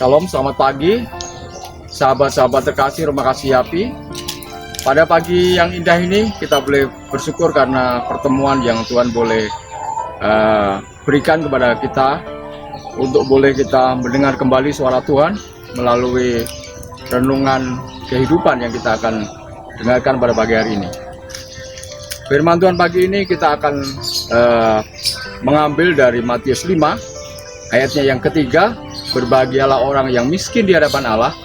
Shalom, selamat pagi sahabat-sahabat terkasih Rumah Kasih Yapi. Pada pagi yang indah ini kita boleh bersyukur karena pertemuan yang Tuhan boleh berikan kepada kita untuk boleh kita mendengar kembali suara Tuhan melalui renungan kehidupan yang kita akan dengarkan pada pagi hari ini. Firman Tuhan pagi ini kita akan mengambil dari Matius 5 ayatnya yang ketiga. Berbahagialah orang yang miskin di hadapan Allah,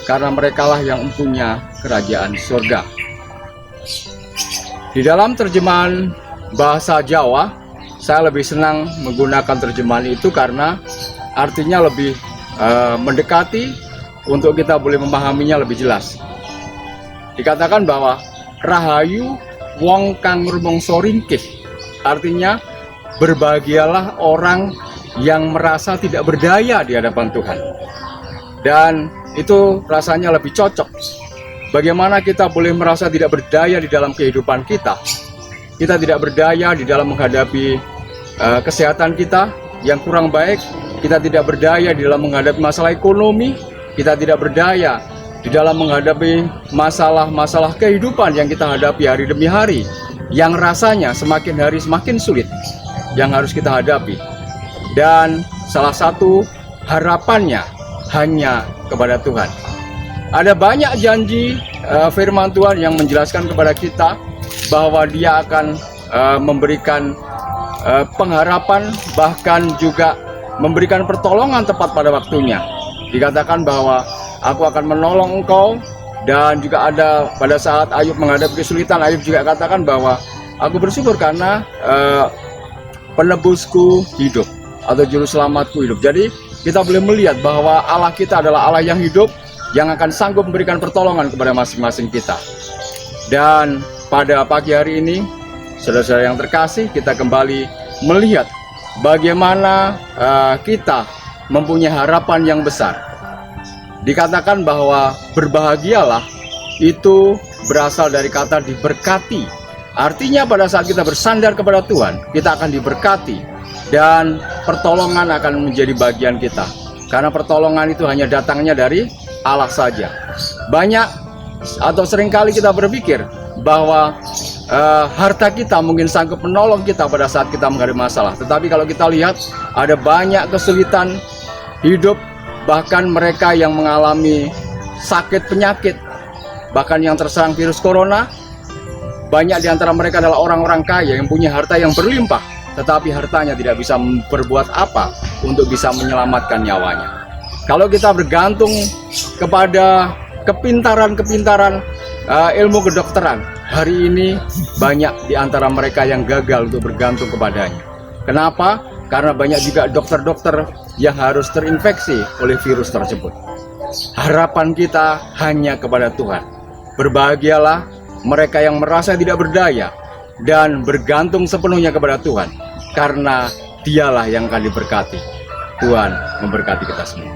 karena merekalah yang mempunyai kerajaan surga. Di dalam terjemahan bahasa Jawa, saya lebih senang menggunakan terjemahan itu karena artinya lebih mendekati untuk kita boleh memahaminya lebih jelas. Dikatakan bahwa rahayu wong kang rumangsa ringkih, artinya berbahagialah orang yang merasa tidak berdaya di hadapan Tuhan. Dan itu rasanya lebih cocok. Bagaimana kita boleh merasa tidak berdaya di dalam kehidupan kita? Kita tidak berdaya di dalam menghadapi kesehatan kita yang kurang baik. Kita tidak berdaya di dalam menghadapi masalah ekonomi. Kita tidak berdaya di dalam menghadapi masalah-masalah kehidupan yang kita hadapi hari demi hari, yang rasanya semakin hari semakin sulit yang harus kita hadapi. Dan salah satu harapannya hanya kepada Tuhan. Ada banyak janji firman Tuhan yang menjelaskan kepada kita bahwa Dia akan memberikan pengharapan, bahkan juga memberikan pertolongan tepat pada waktunya. Dikatakan bahwa aku akan menolong engkau. Dan juga ada pada saat Ayub menghadapi kesulitan, Ayub juga katakan bahwa aku bersyukur karena penebusku hidup, atau juru selamatku hidup. Jadi kita boleh melihat bahwa Allah kita adalah Allah yang hidup, yang akan sanggup memberikan pertolongan kepada masing-masing kita. Dan pada pagi hari ini, saudara-saudara yang terkasih, kita kembali melihat bagaimana kita mempunyai harapan yang besar. Dikatakan bahwa berbahagialah itu berasal dari kata diberkati. Artinya pada saat kita bersandar kepada Tuhan, kita akan diberkati. Dan pertolongan akan menjadi bagian kita, karena pertolongan itu hanya datangnya dari Allah saja. Banyak atau seringkali kita berpikir bahwa harta kita mungkin sanggup menolong kita pada saat kita menghadapi masalah. Tetapi kalau kita lihat, ada banyak kesulitan hidup, bahkan mereka yang mengalami sakit penyakit, bahkan yang terserang virus corona. Banyak di antara mereka adalah orang-orang kaya yang punya harta yang berlimpah, tetapi hartanya tidak bisa berbuat apa untuk bisa menyelamatkan nyawanya. Kalau kita bergantung kepada kepintaran ilmu kedokteran, hari ini banyak di antara mereka yang gagal untuk bergantung kepadanya. Kenapa? Karena banyak juga dokter-dokter yang harus terinfeksi oleh virus tersebut. Harapan kita hanya kepada Tuhan. Berbahagialah mereka yang merasa tidak berdaya dan bergantung sepenuhnya kepada Tuhan, karena Dialah yang akan diberkati. Tuhan memberkati kita semua.